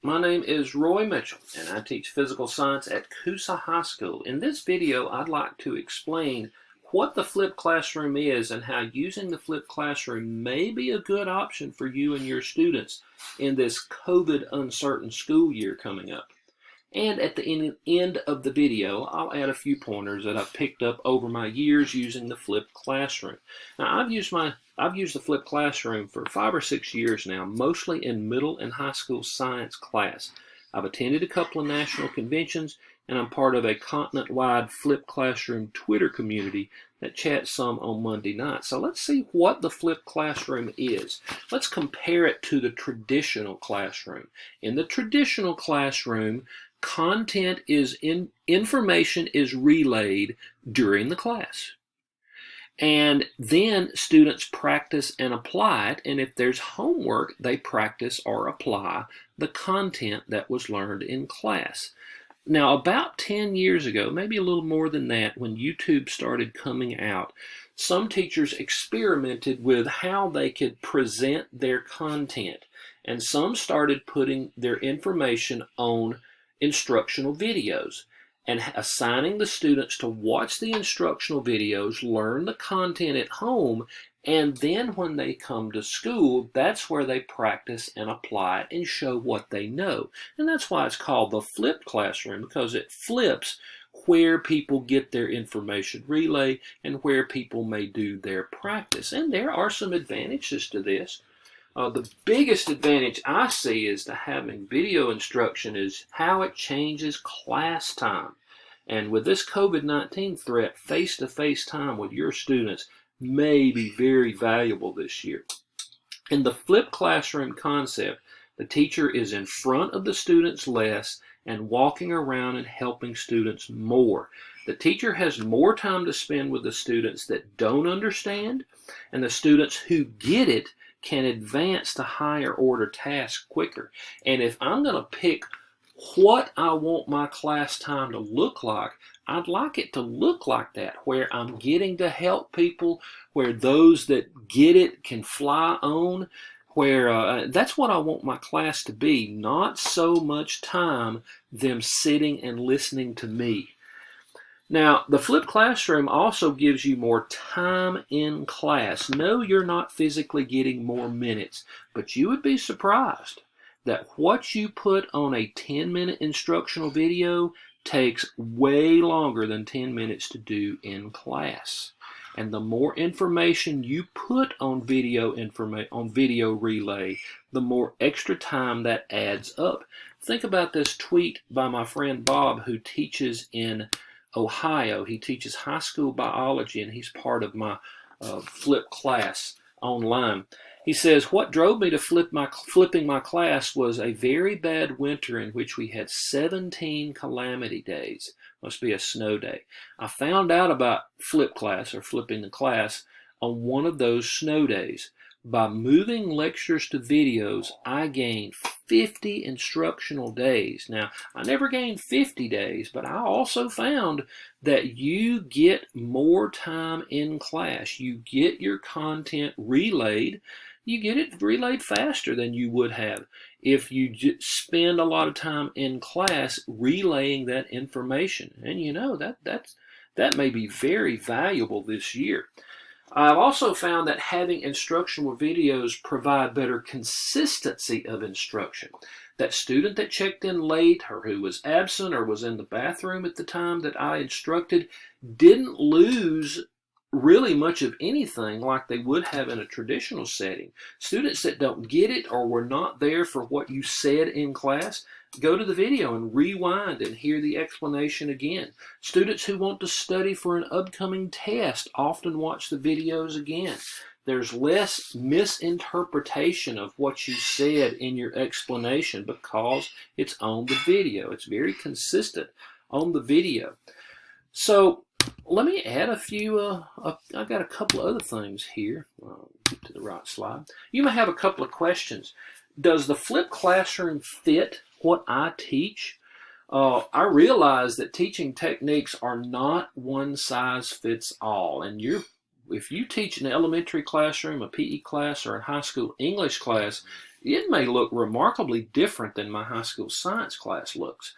My name is Roy Mitchell, and I teach physical science at Coosa High School. In this video, I'd like to explain what the flipped classroom is and how using the flipped classroom may be a good option for you and your students in this COVID uncertain school year coming up. And at the end of the video, I'll add a few pointers that I've picked up over my years using the flipped classroom. Now, I've used the flipped classroom for 5 or 6 years now, mostly in middle and high school science class. I've attended a couple of national conventions, and I'm part of a continent-wide flipped classroom Twitter community that chats some on Monday night. So let's see what the flipped classroom is. Let's compare it to the traditional classroom. In the traditional classroom, information is relayed during the class. And then students practice and apply it, and if there's homework, they practice or apply the content that was learned in class. Now, about 10 years ago, maybe a little more than that, when YouTube started coming out, some teachers experimented with how they could present their content, and some started putting their information on instructional videos and assigning the students to watch the instructional videos, learn the content at home, and then when they come to school, that's where they practice and apply it and show what they know. And that's why it's called the flipped classroom, because it flips where people get their information relay and where people may do their practice. And there are some advantages to this. The biggest advantage I see is to having video instruction is how it changes class time. And with this COVID-19 threat, face-to-face time with your students may be very valuable this year. In the flipped classroom concept, the teacher is in front of the students less and walking around and helping students more. The teacher has more time to spend with the students that don't understand, and the students who get it can advance to higher order tasks quicker. And if I'm going to pick what I want my class time to look like, I'd like it to look like that, where I'm getting to help people, where those that get it can fly on, where that's what I want my class to be, not so much time them sitting and listening to me. Now, the flipped classroom also gives you more time in class. No, you're not physically getting more minutes, but you would be surprised that what you put on a 10-minute instructional video takes way longer than 10 minutes to do in class. And the more information you put on video relay, the more extra time that adds up. Think about this tweet by my friend Bob, who teaches in Ohio. He teaches high school biology, and he's part of my flipped class online. He says, what drove me to flipping my class was a very bad winter in which we had 17 calamity days. Must be a snow day. I found out about flipped class, or flipping the class, on one of those snow days. By moving lectures to videos, I gained 50 instructional days. Now, I never gained 50 days, but I also found that you get more time in class. You get your content relayed. You get it relayed faster than you would have if you spend a lot of time in class relaying that information. And you know, that may be very valuable this year. I've also found that having instructional videos provide better consistency of instruction. That student that checked in late, or who was absent, or was in the bathroom at the time that I instructed, didn't lose really much of anything like they would have in a traditional setting. Students that don't get it or were not there for what you said in class, go to the video and rewind and hear the explanation again. Students who want to study for an upcoming test often watch the videos again. There's less misinterpretation of what you said in your explanation because it's on the video. It's very consistent on the video. So let me add a few, I've got a couple of other things here. I'll get to the right slide. You may have a couple of questions. Does the flipped classroom fit what I teach? I realize that teaching techniques are not one size fits all. And if you teach an elementary classroom, a PE class, or a high school English class, It may look remarkably different than my high school science class looks.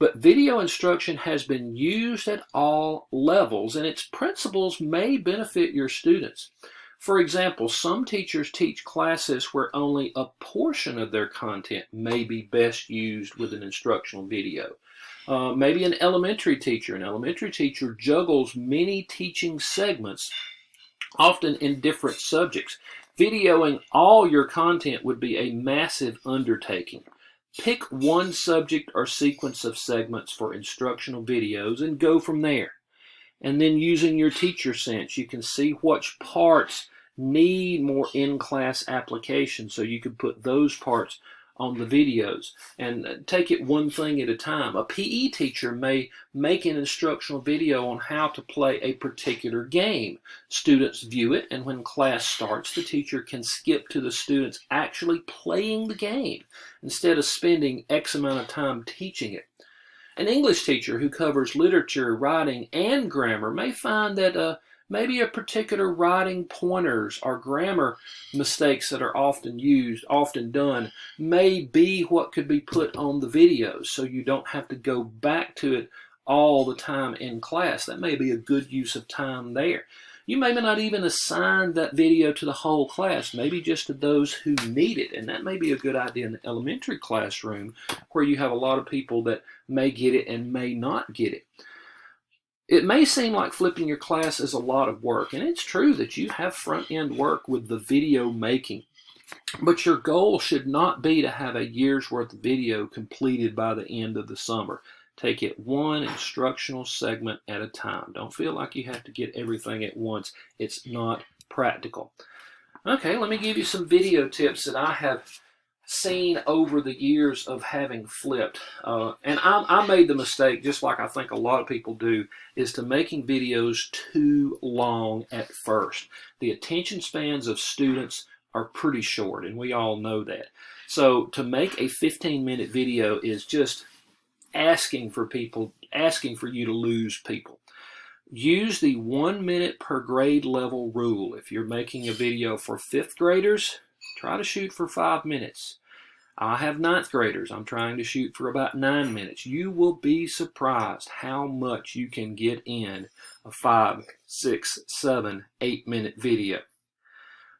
But video instruction has been used at all levels, and its principles may benefit your students. For example, some teachers teach classes where only a portion of their content may be best used with an instructional video. Maybe an elementary teacher juggles many teaching segments, often in different subjects. Videoing all your content would be a massive undertaking. Pick one subject or sequence of segments for instructional videos and go from there. And then using your teacher sense, you can see which parts need more in-class application, so you can put those parts on the videos and take it one thing at a time. A PE teacher may make an instructional video on how to play a particular game. Students view it, and when class starts, the teacher can skip to the students actually playing the game instead of spending X amount of time teaching it. An English teacher who covers literature, writing, and grammar may find that maybe a particular writing pointers or grammar mistakes that are often done, may be what could be put on the videos, so you don't have to go back to it all the time in class. That may be a good use of time there. You may not even assign that video to the whole class, maybe just to those who need it, and that may be a good idea in the elementary classroom where you have a lot of people that may get it and may not get it. It may seem like flipping your class is a lot of work, and it's true that you have front-end work with the video making, but your goal should not be to have a year's worth of video completed by the end of the summer. Take it one instructional segment at a time. Don't feel like you have to get everything at once. It's not practical. Okay, let me give you some video tips that I have seen over the years of having flipped. And I made the mistake, just like I think a lot of people do, is to making videos too long at first. The attention spans of students are pretty short, and we all know that. So to make a 15-minute video is just asking for you to lose people. Use the 1 minute per grade level rule. If you're making a video for 5th graders, try to shoot for 5 minutes. I have 9th graders. I'm trying to shoot for about 9 minutes. You will be surprised how much you can get in a 5, 6, 7, 8-minute video.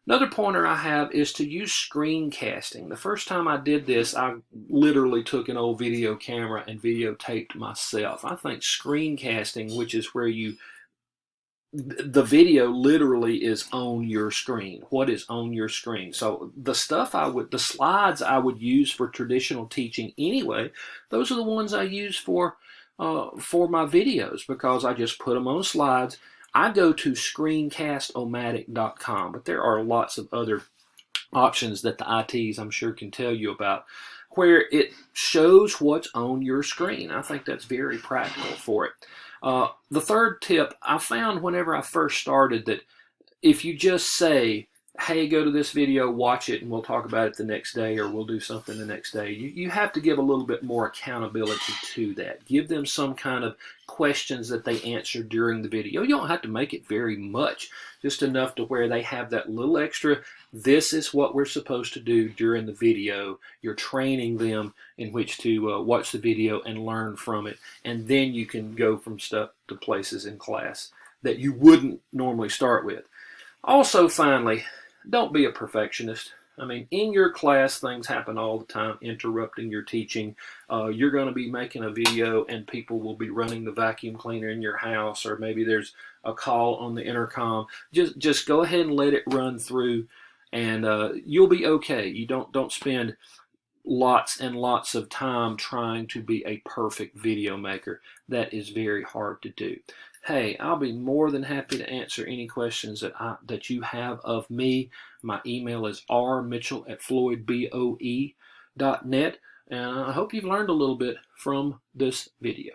Another pointer I have is to use screencasting. The first time I did this, I literally took an old video camera and videotaped myself. I think screencasting, which is where the video literally is on your screen. What is on your screen? So the slides I would use for traditional teaching anyway, those are the ones I use for my videos, because I just put them on slides. I go to screencast-o-matic.com, but there are lots of other options that the ITs I'm sure can tell you about where it shows what's on your screen. I think that's very practical for it. The third tip I found whenever I first started, that if you just say, hey, go to this video, watch it, and we'll talk about it the next day, or we'll do something the next day, you have to give a little bit more accountability to that. Give them some kind of questions that they answer during the video. You don't have to make it very much, just enough to where they have that little extra, this is what we're supposed to do during the video. You're training them in which to watch the video and learn from it, and then you can go from stuff to places in class that you wouldn't normally start with. Also, finally, don't be a perfectionist. I mean, in your class, things happen all the time, interrupting your teaching. You're going to be making a video and people will be running the vacuum cleaner in your house, or maybe there's a call on the intercom. Just go ahead and let it run through, and you'll be okay. You don't spend lots and lots of time trying to be a perfect video maker. That is very hard to do. Hey, I'll be more than happy to answer any questions that you have of me. My email is rmitchell@floydboe.net, and I hope you've learned a little bit from this video.